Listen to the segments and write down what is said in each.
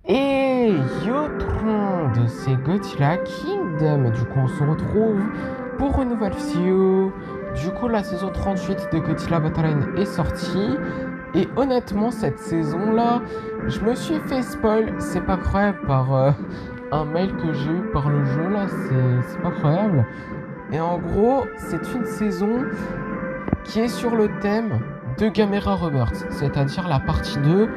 Et yo tout le monde, c'est Godzilla Kingdom. Du coup, on se retrouve pour une nouvelle vidéo. Du coup, la saison 38 de Godzilla Battle Line est sortie. Et honnêtement, cette saison-là, je me suis fait spoil. C'est pas croyable par un mail que j'ai eu par le jeu là. C'est pas croyable. Et en gros, c'est une saison qui est sur le thème de Gamera Rebirth, c'est-à-dire la partie 2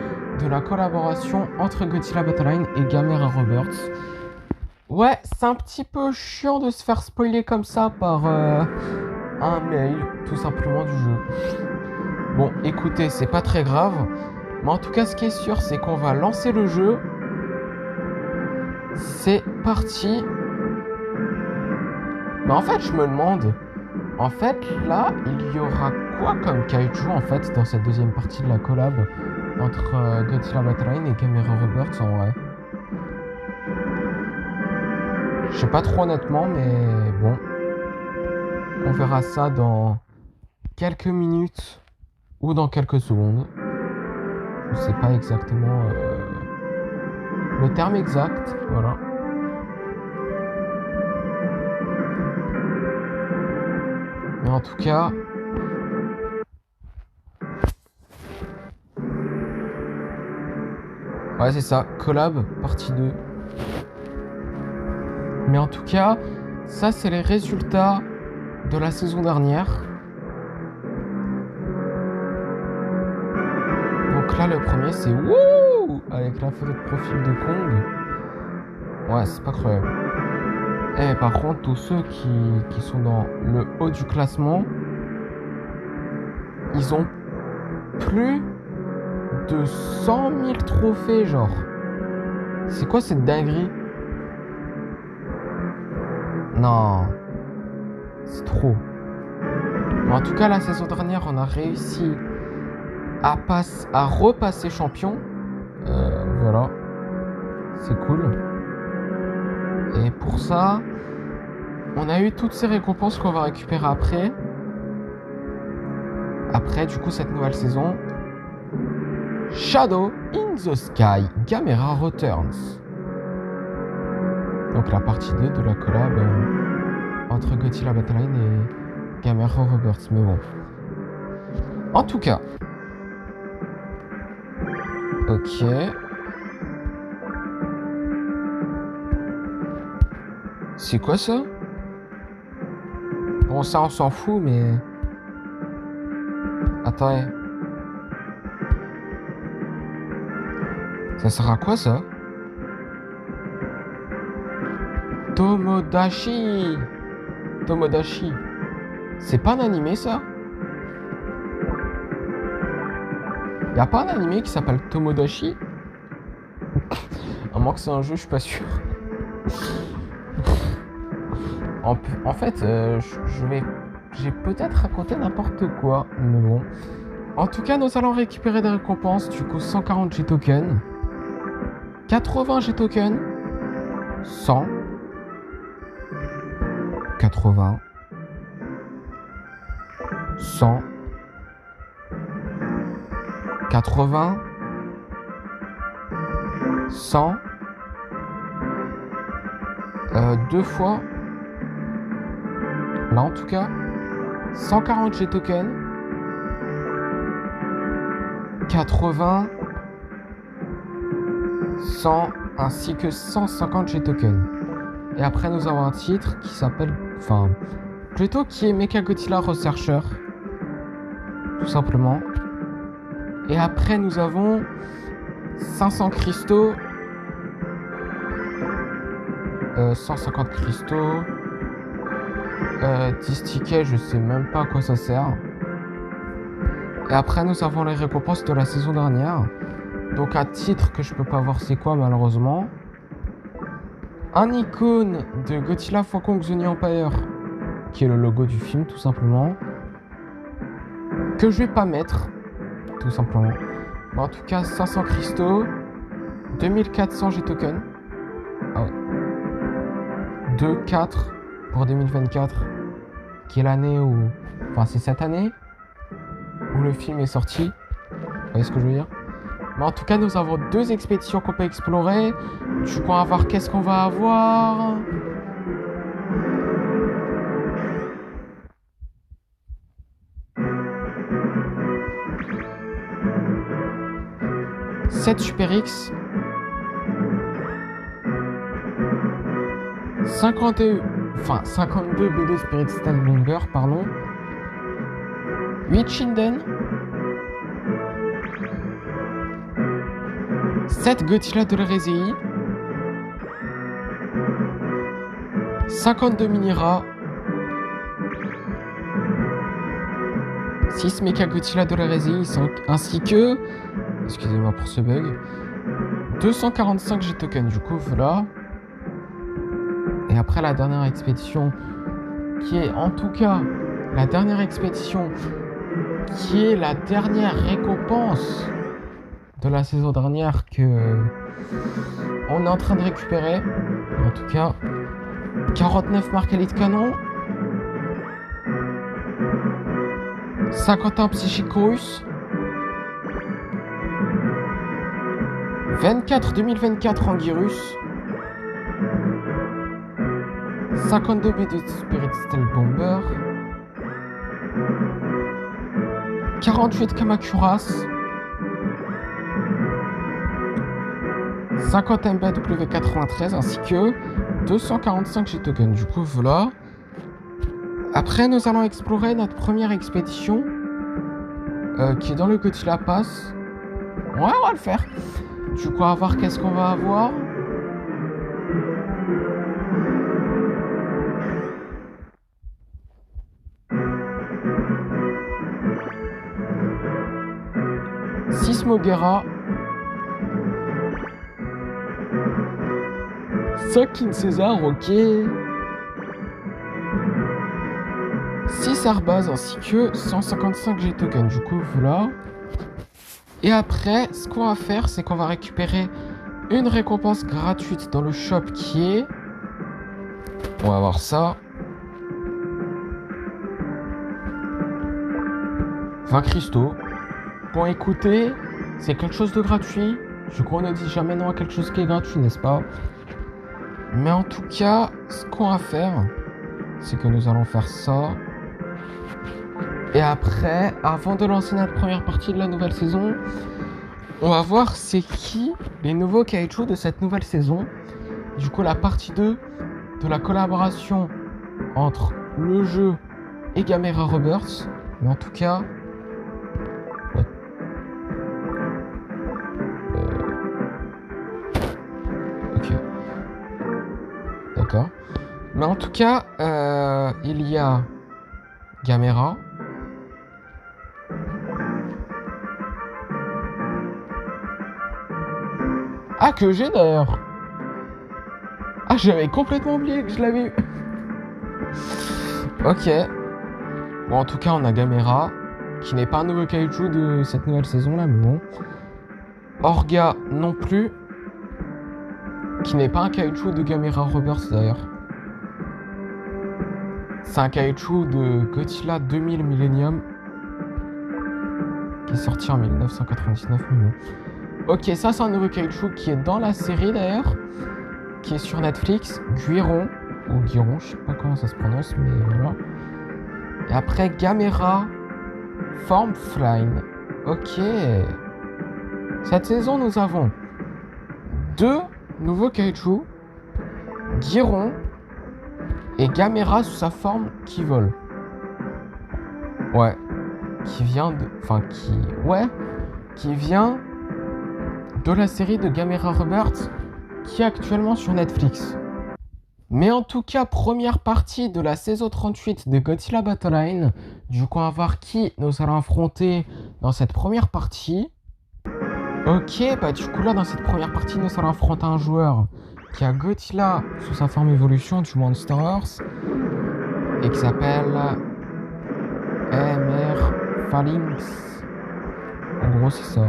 de la collaboration entre Godzilla Battle Line et Gamera Rebirth. Ouais, c'est un petit peu chiant de se faire spoiler comme ça par un mail, tout simplement, du jeu. Bon, écoutez, c'est pas très grave, mais en tout cas, ce qui est sûr, c'est qu'on va lancer le jeu. C'est parti. Mais en fait, je me demande, en fait, là, il y aura quoi comme kaiju, en fait, dans cette deuxième partie de la collab entre Godzilla Battle Line et Gamera Rebirth, en vrai. Je sais pas trop honnêtement, mais bon. On verra ça dans quelques minutes ou dans quelques secondes. Je sais pas exactement le terme exact, voilà. Mais en tout cas... Ouais, c'est ça, collab, partie 2. Mais en tout cas, ça, c'est les résultats de la saison dernière. Donc là, le premier, c'est wouh, avec la photo de profil de Kong. Ouais, c'est pas croyable. Et par contre, tous ceux qui sont dans le haut du classement, ils ont plus de 100 000 trophées, genre. C'est quoi cette dinguerie? Non. C'est trop. Mais en tout cas, la saison dernière, on a réussi à repasser champion. Voilà. C'est cool. Et pour ça, on a eu toutes ces récompenses qu'on va récupérer après. Après, du coup, cette nouvelle saison. Shadow in the Sky, Gamera Returns. Donc la partie 2 de la collab entre Godzilla Battle Line et Gamera Rebirth. Mais bon. En tout cas. Ok. C'est quoi ça? Bon, ça on s'en fout, mais... Attends. Ça sert à quoi ça? Tomodachi. Tomodachi. C'est pas un animé ça? Y'a pas un animé qui s'appelle Tomodachi? À moins que c'est un jeu, je suis pas sûr. En fait, j'ai peut-être raconté n'importe quoi, mais bon. En tout cas, nous allons récupérer des récompenses. Du coup, 140 G-tokens, 80 G-tokens, 100, 80, 100, 80, 100, deux fois, là en tout cas, 140 G-tokens, 80, 100 ainsi que 150 G-tokens. Et après nous avons un titre qui s'appelle, enfin, plutôt qui est Mechagodzilla Researcher, tout simplement. Et après nous avons 500 cristaux, 150 cristaux, 10 tickets, je sais même pas à quoi ça sert. Et après nous avons les récompenses de la saison dernière. Donc un titre que je peux pas voir c'est quoi malheureusement. Un icône de Godzilla x Kong The New Empire, qui est le logo du film tout simplement. Que je vais pas mettre, tout simplement. Mais en tout cas 500 cristaux, 2400 G-tokens. Ah ouais. 2-4 pour 2024, qui est l'année où... Enfin c'est cette année où le film est sorti. Vous voyez ce que je veux dire? Mais en tout cas, nous avons 2 expéditions qu'on peut explorer. Du coup, on va voir qu'est-ce qu'on va avoir. Sept Super X. 52 BD Spirit Style Bomber, pardon. 8 Shinden. 7 Godzilla de l'Hérésie. 52 Minira. 6 Mecha Godzilla de l'Hérésie, ainsi que... Excusez-moi pour ce bug. 245 G-Token, du coup, voilà. Et après la dernière expédition, qui est en tout cas la dernière expédition, qui est la dernière récompense de la saison dernière que on est en train de récupérer. En tout cas, 49 marques Elite Canon, 51 Psychique Chorus, 24 2024 Anguirus, 52 BD Spirit Style Bomber, 48 Kamakuras, 50 MBW93 ainsi que 245 G-Token. Du coup, voilà. Après, nous allons explorer notre première expédition qui est dans le Godzilla Pass. Ouais, on va le faire. Du coup, on va voir qu'est-ce qu'on va avoir. Sismogera. 5 King César, ok. 6 Arbaz ainsi que 155 G-Token. Du coup, voilà. Et après, ce qu'on va faire, c'est qu'on va récupérer une récompense gratuite dans le shop qui est... On va voir ça. 20 cristaux. Bon, écoutez, c'est quelque chose de gratuit. Je crois qu'on ne dit jamais non à quelque chose qui est gratuit, n'est-ce pas? Mais en tout cas, ce qu'on va faire, c'est que nous allons faire ça. Et après, avant de lancer notre première partie de la nouvelle saison, on va voir c'est qui les nouveaux kaiju de cette nouvelle saison. Du coup, la partie 2 de la collaboration entre le jeu et Gamera Rebirth. Mais en tout cas... Ok. D'accord. Mais en tout cas, il y a Gamera. Ah, que j'ai d'ailleurs. Ah, j'avais complètement oublié que je l'avais eu. Ok. Bon, en tout cas, on a Gamera, qui n'est pas un nouveau kaiju de cette nouvelle saison là, mais bon. Orga non plus, qui n'est pas un kaiju de Gamera Rebirth d'ailleurs. C'est un kaiju de Godzilla 2000 Millennium, qui est sorti en 1999, mais bon. Ok, ça c'est un nouveau kaiju qui est dans la série d'ailleurs, qui est sur Netflix, Guiron, ou Guiron, je sais pas comment ça se prononce, mais voilà. Et après Gamera Formfline. Ok. Cette saison, nous avons 2 nouveaux kaiju, Guiron et Gamera sous sa forme qui vole. Ouais. Qui vient de... Enfin, qui... Ouais. Qui vient de la série de Gamera Rebirth qui est actuellement sur Netflix. Mais en tout cas, première partie de la saison 38 de Godzilla Battle Line. Du coup, on va voir qui nous allons affronter dans cette première partie. Ok, bah du coup là, dans cette première partie, nous allons affronter un joueur qui a Godzilla sous sa forme évolution du Monsters et qui s'appelle MR Phalanx. En gros, c'est ça.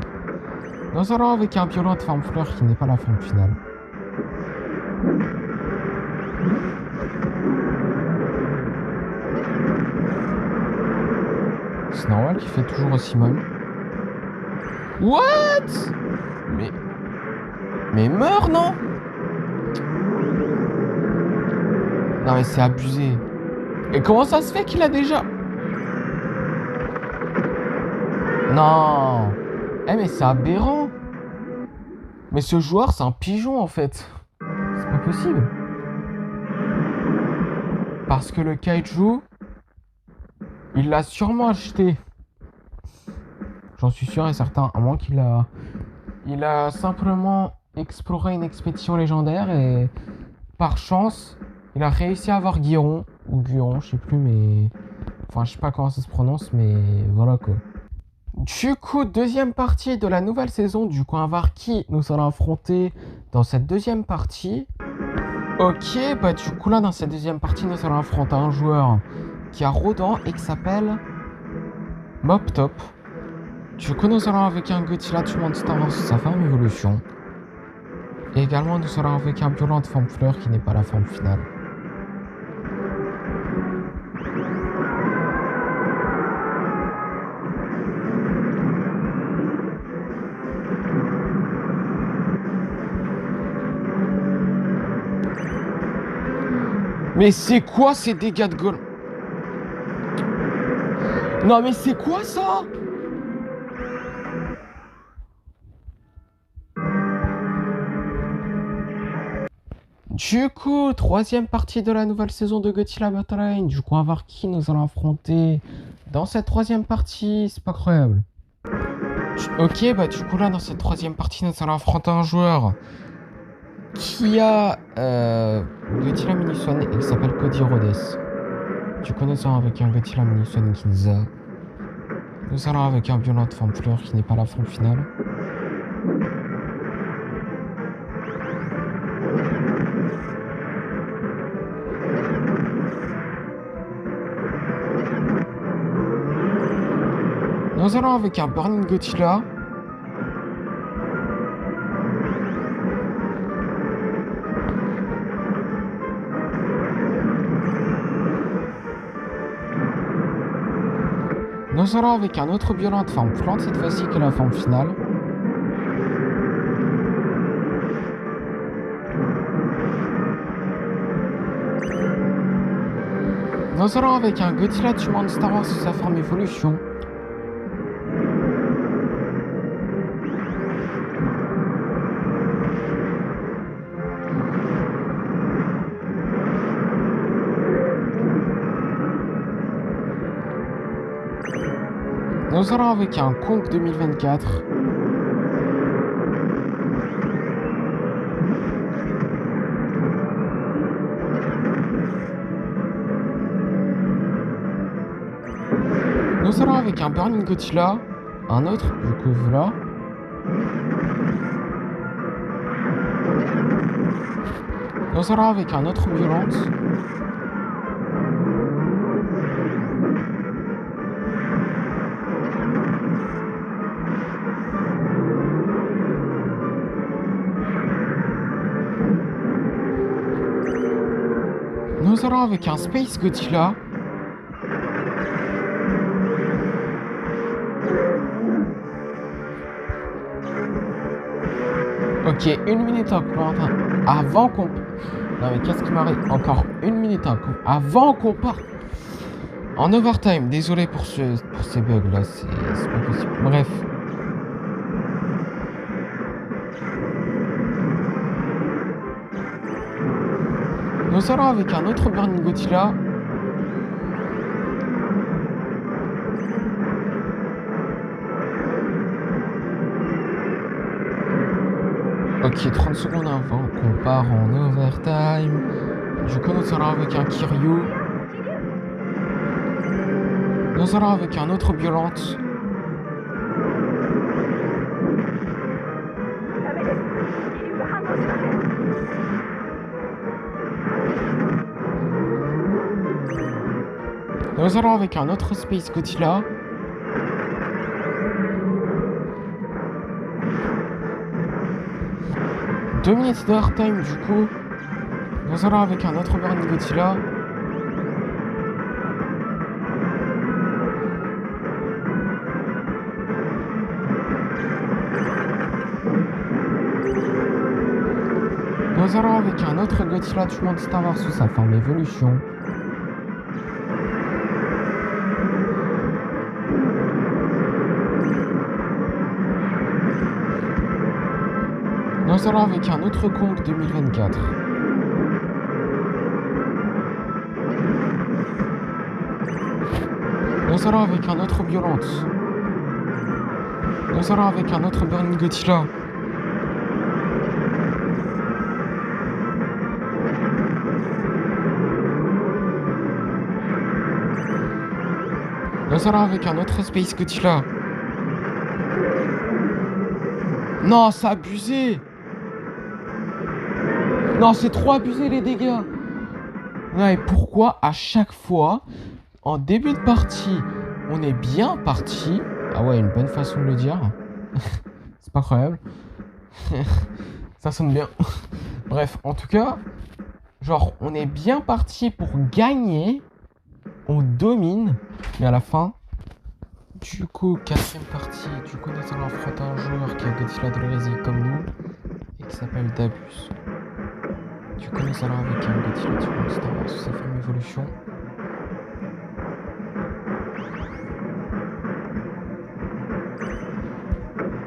Nous allons avec un violent de forme fleur qui n'est pas la forme finale. C'est normal qu'il fait toujours aussi mal. What? Mais... Mais meurs, non? Non mais c'est abusé. Et comment ça se fait qu'il a déjà... Non. Eh mais c'est aberrant. Mais ce joueur c'est un pigeon en fait. C'est pas possible. Parce que le kaiju, il l'a sûrement acheté. J'en suis sûr et certain. À moins qu'il a... Il a simplement exploré une expédition légendaire et par chance, il a réussi à avoir Guiron. Ou Guiron, je sais plus, mais... Enfin, je sais pas comment ça se prononce, mais voilà quoi. Du coup, deuxième partie de la nouvelle saison. Du coup, voir qui nous allons affronter dans cette deuxième partie. Ok, bah du coup là, dans cette deuxième partie, nous allons affronter un joueur qui a Rodan et qui s'appelle Moptop. Du coup, nous allons avec un Godzilla du Monster Wars sa forme évolution. Et également, nous allons avec un violent de forme fleur qui n'est pas la forme finale. Mais c'est quoi ces dégâts de golem? Non mais c'est quoi ça? Du coup, troisième partie de la nouvelle saison de Godzilla Battle Line. Du coup, on va voir qui nous allons affronter dans cette troisième partie. C'est pas croyable. Ok, bah du coup là, dans cette troisième partie, nous allons affronter un joueur qui a Godzilla Minusone et qui s'appelle Cody Rhodes. Du coup, nous allons avec un Godzilla Minusone Kinza. Nous allons avec un violent de forme fleur qui n'est pas la forme finale. Nous allons avec un Burning Godzilla. Nous allons avec un autre violent de forme plante, cette fois-ci que la forme finale. Nous allons avec un Godzilla du Monster Wars sous sa forme évolution. Nous allons avec un Kong 2024. Nous allons avec un Burning Godzilla. Un autre, du coup, voilà. Nous allons avec un autre violente. Nous allons avec un Space Godzilla. Ok, 1 minute avant qu'on... Non mais qu'est-ce qui m'arrive? Encore 1 minute avant qu'on parte en overtime. Désolé pour ces bugs là, c'est pas possible. Bref. Nous allons avec un autre Burning Godzilla. Ok, 30 secondes avant qu'on part en overtime. Du coup, nous allons avec un Kiryu. Nous allons avec un autre violente. Nous allons avec un autre Space Godzilla. Deux minutes d'overtime du coup. Nous allons avec un autre Burning Godzilla. Nous allons avec un autre Godzilla du Monsterverse sous sa forme évolution. Nous allons avec un autre Kong 2024. Nous allons avec un autre Violence. Nous allons avec un autre Burning Godzilla. Nous allons avec un autre Space Godzilla. Non, c'est abusé. Non, c'est trop abusé les dégâts. Ouais, pourquoi à chaque fois, en début de partie, on est bien parti. Ah ouais, une bonne façon de le dire. C'est pas incroyable. Ça sonne bien. Bref, en tout cas, genre, on est bien parti pour gagner. On domine. Mais à la fin, du coup, quatrième partie, du coup, nous allons affronter un joueur qui a Godzilla de l'hérésie comme nous et qui s'appelle Dabus. Du coup, nous allons avec un Godzilla du Monsterverse sous sa forme évolution.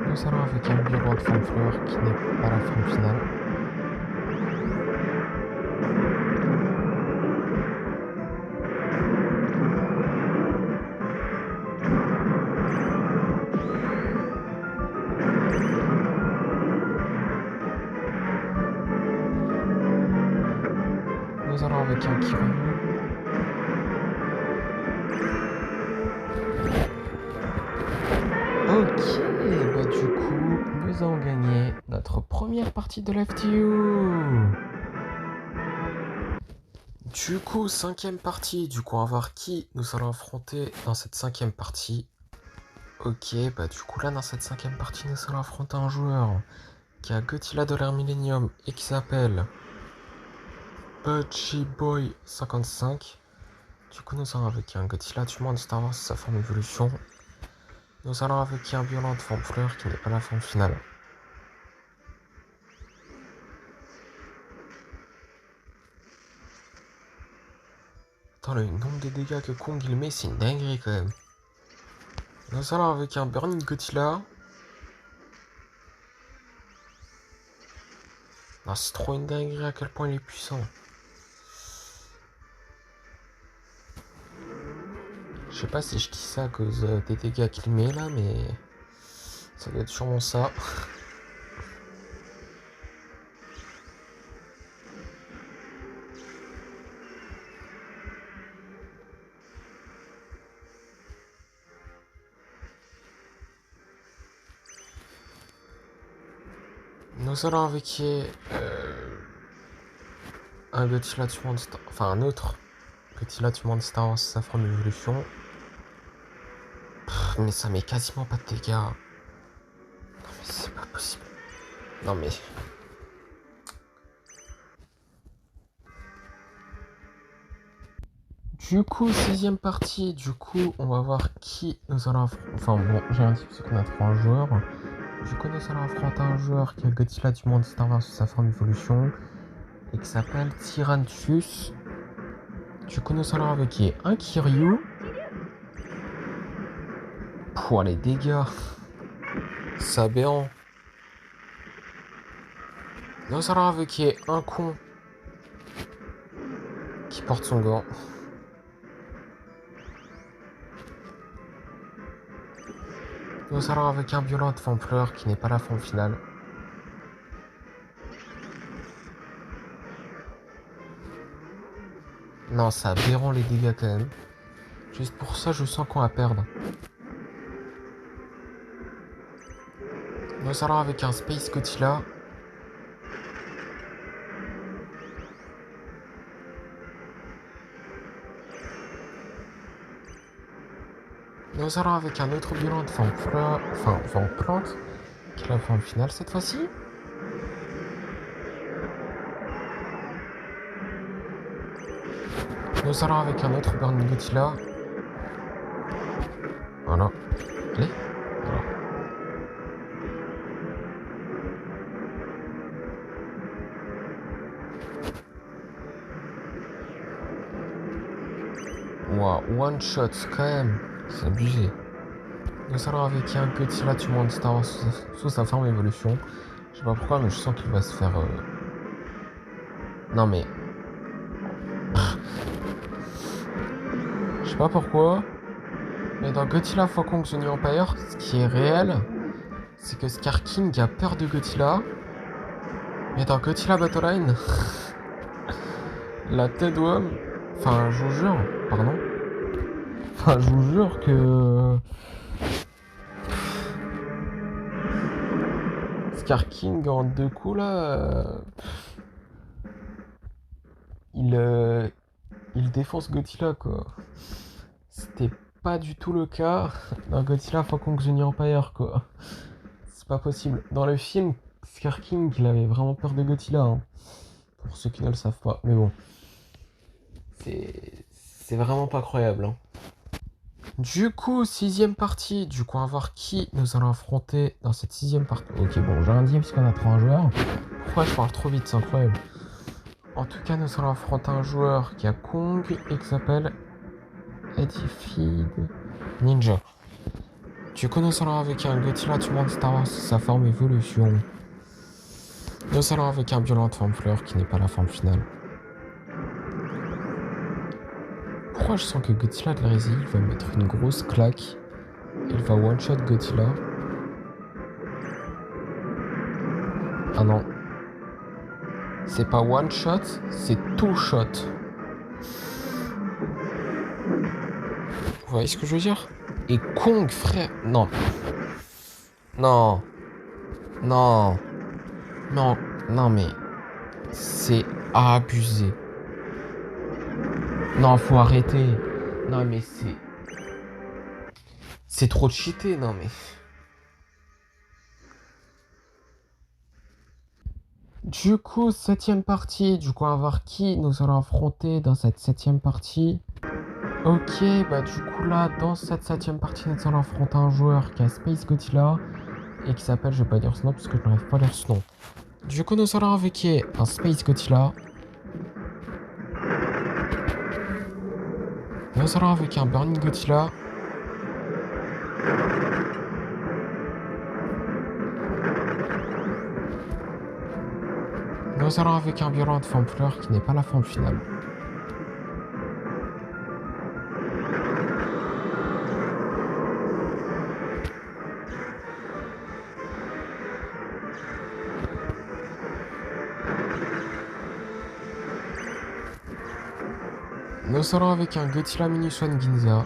Nous allons avec un bureau de forme fleur qui n'est pas la forme finale. Nous allons avec un Kiryu. Ok, bah du coup, nous avons gagné notre première partie de l'FTU. Du coup, cinquième partie, du coup, on va voir qui nous allons affronter dans cette cinquième partie. Ok, bah du coup, là, dans cette cinquième partie, nous allons affronter un joueur qui a Godzilla de l'ère Millennium et qui s'appelle Budgie Boy 55. Du coup, nous allons avec un Godzilla du Monsterverse sa forme évolution. Nous allons avec un violent de forme fleur qui n'est pas la forme finale. Attends, le nombre de dégâts que Kong il met, c'est une dinguerie quand même. Nous allons avec un Burning Godzilla. Non, c'est trop une dinguerie à quel point il est puissant. Je sais pas si je dis ça à cause des dégâts qu'il met là, mais ça doit être sûrement ça. Nous allons avec un Godzilla du Monster, enfin un autre Godzilla du Monster, sa forme évolution. Mais ça met quasiment pas de dégâts. Non mais c'est pas possible. Non mais... Du coup, sixième partie, du coup, on va voir qui nous allons affronter. Enfin bon, j'ai un petit peu qu'on a trois joueurs. Du coup, nous allons affronter un joueur qui a Godzilla du Monsterverse sous sa forme évolution et qui s'appelle Tyrannus. Du coup, nous allons avec un Kiryu. Pour les dégâts, c'est aberrant. Nous allons avec un con qui porte son gant. Nous allons avec un violent de forme fleur qui n'est pas la forme finale. Non, c'est aberrant les dégâts quand même. Juste pour ça, je sens qu'on va perdre. Nous allons avec un Space Godzilla. Nous allons avec un autre violent de forme fleur, enfin forme plante, qui est la forme finale cette fois-ci. Nous allons avec un autre Burning Godzilla. Voilà. Allez. Voilà. Wow, one shot, quand même. C'est abusé. Nous allons avec un Godzilla du monde Star Wars sous sa forme évolution. Je sais pas pourquoi, mais je sens qu'il va se faire... Non mais... Je sais pas pourquoi, mais dans Godzilla X Kong The New Empire, ce qui est réel, c'est que Scar King a peur de Godzilla. Mais dans Godzilla Battle Line, la Ted Worm... Enfin, je vous jure, pardon. Enfin, je vous jure que... Scar King en 2 coups là... Il défonce Godzilla quoi. C'était pas du tout le cas dans Godzilla X Kong The New Empire quoi. C'est pas possible. Dans le film, Scar King il avait vraiment peur de Godzilla. Hein. Pour ceux qui ne le savent pas. Mais bon. C'est vraiment pas croyable. Hein. Du coup, 6ème partie. Du coup, on va voir qui nous allons affronter dans cette 6ème partie. Ok, bon, j'ai rien dit parce qu'on a 3 joueurs. Pourquoi je parle trop vite, c'est incroyable. En tout cas, nous allons affronter un joueur qui a Kong et qui s'appelle Edified Ninja. Du coup, nous allons avec un Godzilla du monde Star Wars, sa forme évolution. Nous allons avec un violent de forme fleur qui n'est pas la forme finale. Pourquoi je sens que Godzilla de l'hérésie va mettre une grosse claque. Il va one-shot Godzilla. Ah non. C'est pas one-shot, c'est two-shot. Vous voyez ce que je veux dire? Et Kong, frère... Non. Non. Non. Non. Non, mais... C'est abusé. Non, faut arrêter. Non, mais c'est... C'est trop cheaté, non, mais... Du coup, 7ème partie. Du coup, on va voir qui nous allons affronter dans cette 7ème partie. Ok, bah du coup là, dans cette 7ème partie, nous allons affronter un joueur qui a Space Godzilla et qui s'appelle, je vais pas dire ce nom parce que je n'arrive pas à lire ce nom. Du coup, nous allons avec un Space Godzilla. Nous allons avec un Burning Godzilla. Nous allons avec un violent de forme fleur qui n'est pas la forme finale. Nous allons avec un Godzilla Munition Ginza.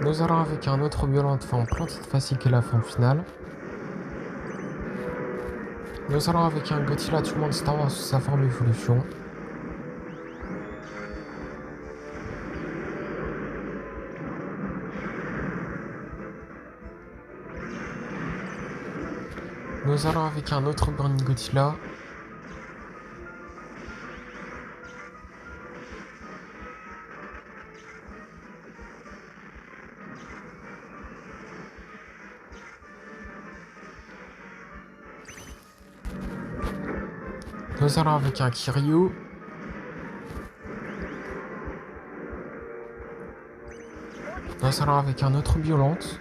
Nous allons avec un autre violent de forme plante, cette fois-ci qui est la forme finale. Nous allons avec un Godzilla du monde Star Wars sous sa forme évolution. Nous allons avec un autre Burning Godzilla. Nous allons avec un Kiryu. Nous allons avec un autre violente.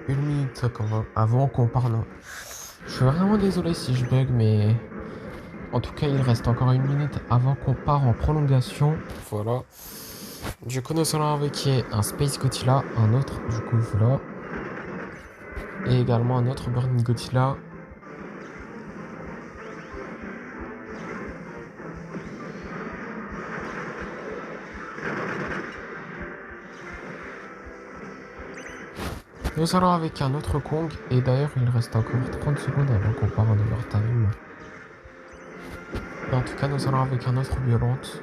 Une minute avant qu'on parle. Je suis vraiment désolé si je bug, mais en tout cas, il reste encore une minute avant qu'on part en prolongation. Voilà. Du coup, nous allons avec un Space Godzilla, un autre, du coup, voilà. Et également un autre Burning Godzilla. Nous allons avec un autre Kong, et d'ailleurs, il reste encore 30 secondes avant qu'on part en overtime. Et en tout cas, nous allons avec un autre violente.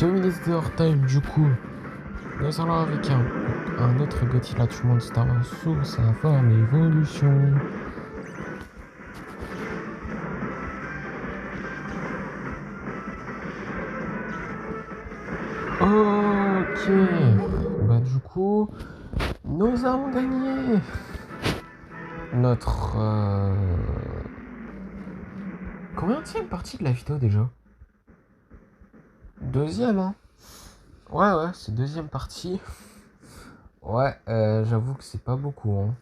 2 minutes de hors time, du coup. Nous allons avec un autre Godzilla du monde Star Wars sous sa forme évolution. Ok. Bah du coup, nous avons gagné notre... Combienième partie de la vidéo déjà? Deuxième, hein? Ouais, c'est deuxième partie. Ouais, j'avoue que c'est pas beaucoup, hein.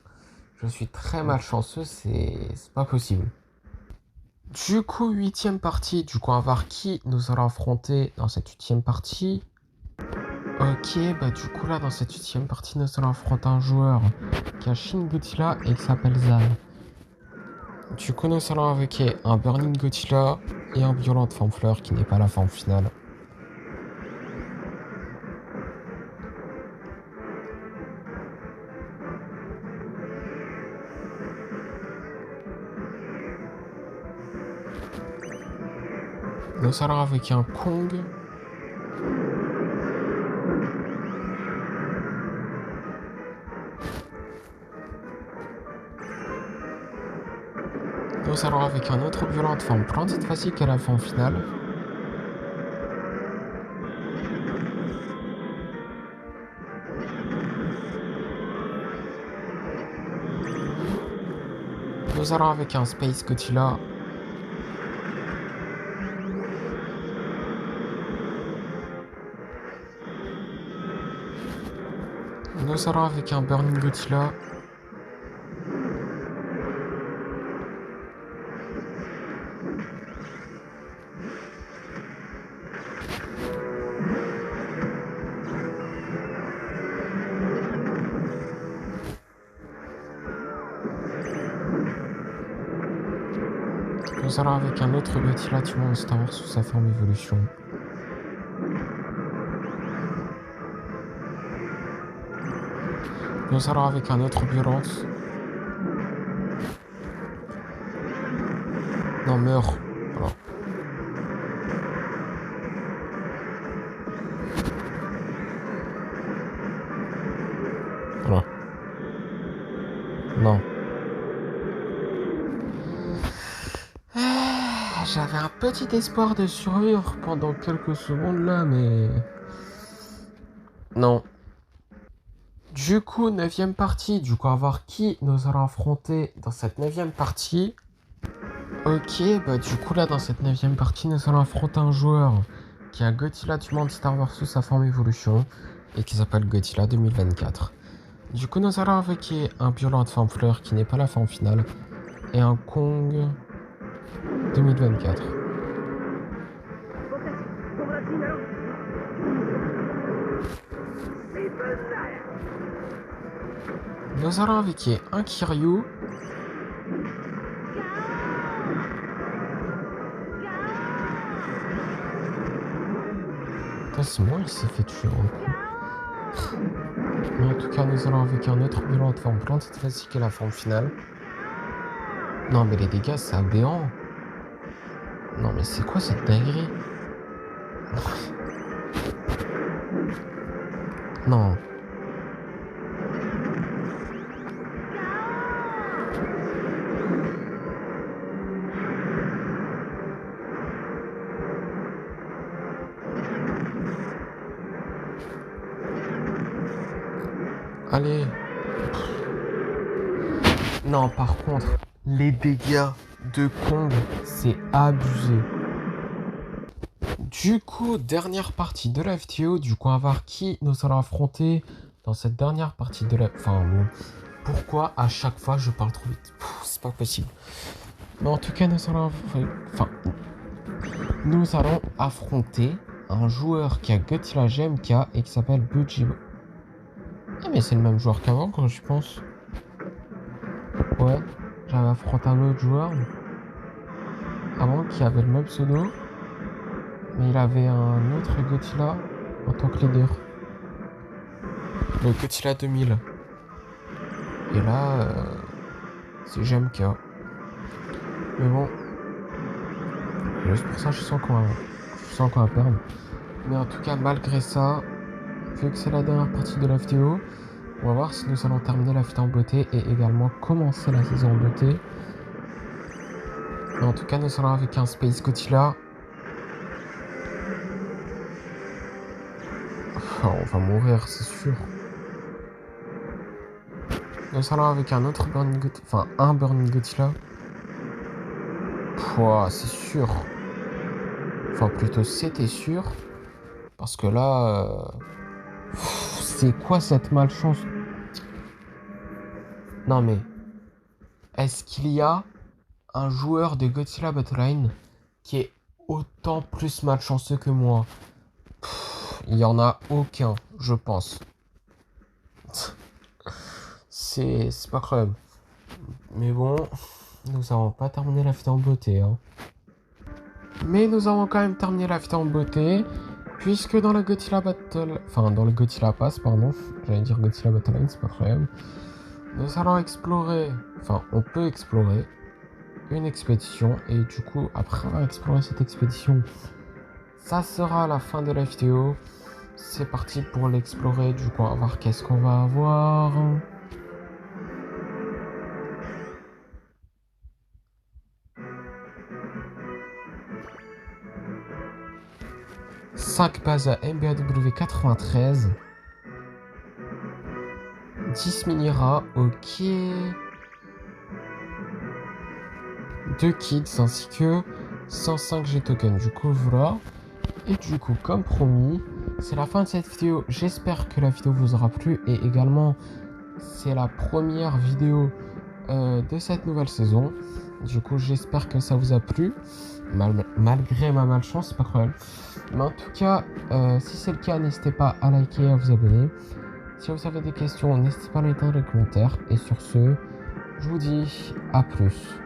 Je suis très malchanceux, c'est pas possible. Du coup, 8ème partie, du coup, on va voir qui nous allons affronter dans cette 8ème partie. Ok, bah du coup là, dans cette 8ème partie, nous allons affronter un joueur qui a Shin Godzilla et qui s'appelle Zan. Du coup, nous allons avec un Burning Godzilla et un Violent Fanfleur qui n'est pas la forme finale. Nous allons avec un Kong. Nous allons avec un autre violent de forme plante, cette fois-ci qu'à la forme finale. Nous allons avec un Space Godzilla. Nous allons avec un Burning Godzilla. Nous allons avec un autre Godzilla du monde Star Wars sous sa forme évolution. Nous allons avec un autre violence. Non, meurs. Voilà. Voilà. Non. J'avais un petit espoir de survivre pendant quelques secondes là, mais... Non. Du coup, 9ème partie. Du coup, on va voir qui nous allons affronter dans cette 9ème partie. Ok, bah du coup là, dans cette 9ème partie, nous allons affronter un joueur qui a Godzilla du monde Star Wars sous sa forme évolution et qui s'appelle Godzilla 2024. Du coup, nous allons avec un Violent Fanfleur qui n'est pas la forme finale et un Kong 2024. Nous allons avec un Kiryu. Putain, c'est moi, il s'est fait tuer en coup. Mais en tout cas, nous allons avec un autre Violent de forme plante, cette fois-ci qui est la forme finale. Non, mais les dégâts, c'est aberrant. Non, mais c'est quoi cette dinguerie? Non. Allez. Non, par contre, les dégâts de Kong, c'est abusé. Du coup, dernière partie de la vidéo. Du coup, on va voir qui nous allons affronter dans cette dernière partie de la... Enfin, bon. Pourquoi à chaque fois je parle trop vite? C'est pas possible. Mais en tout cas, nous allons affronter un joueur qui a Godzilla GMK et qui s'appelle Bujibo. Ah, mais c'est le même joueur qu'avant quand je pense. Ouais, j'avais affronté un autre joueur avant qui avait le même pseudo. Mais il avait un autre Godzilla en tant que leader. Le Godzilla 2000. Et là, c'est GMK. Mais bon. Juste pour ça, je sens qu'on va perdre. Mais en tout cas, malgré ça, vu que c'est la dernière partie de la vidéo, on va voir si nous allons terminer la vidéo en beauté et également commencer la saison en beauté. Mais en tout cas, nous allons avec un Space Godzilla. Oh, on va mourir, c'est sûr. Nous allons avec un autre Burning Godzilla. Enfin, un Burning Godzilla. Pouah, c'est sûr. Enfin, plutôt, c'était sûr. Parce que là... c'est quoi cette malchance? Non mais... Est-ce qu'il y a un joueur de Godzilla Battleline qui est autant plus malchanceux que moi? Il n'y en a aucun, je pense. C'est pas incroyable. Mais bon, nous n'avons pas terminé la vidéo en beauté. Hein. Mais nous avons quand même terminé la vidéo en beauté. Puisque dans la Godzilla Battle... Enfin, dans le Godzilla Pass, pardon. J'allais dire Godzilla Battleline, c'est pas incroyable. Nous allons explorer... Enfin, on peut explorer une expédition. Et du coup, après avoir exploré cette expédition, ça sera la fin de la vidéo. C'est parti pour l'explorer. Du coup, on va voir qu'est-ce qu'on va avoir. Cinq bases à MBAW 93. 10 mini-rats, ok. 2 kids ainsi que 105 G-tokens. Du coup, voilà. Et du coup, comme promis, c'est la fin de cette vidéo. J'espère que la vidéo vous aura plu. Et également, c'est la première vidéo de cette nouvelle saison. Du coup, j'espère que ça vous a plu. Malgré ma malchance, c'est pas cruel. Mais en tout cas, si c'est le cas, n'hésitez pas à liker et à vous abonner. Si vous avez des questions, n'hésitez pas à les mettre dans les commentaires. Et sur ce, je vous dis à plus.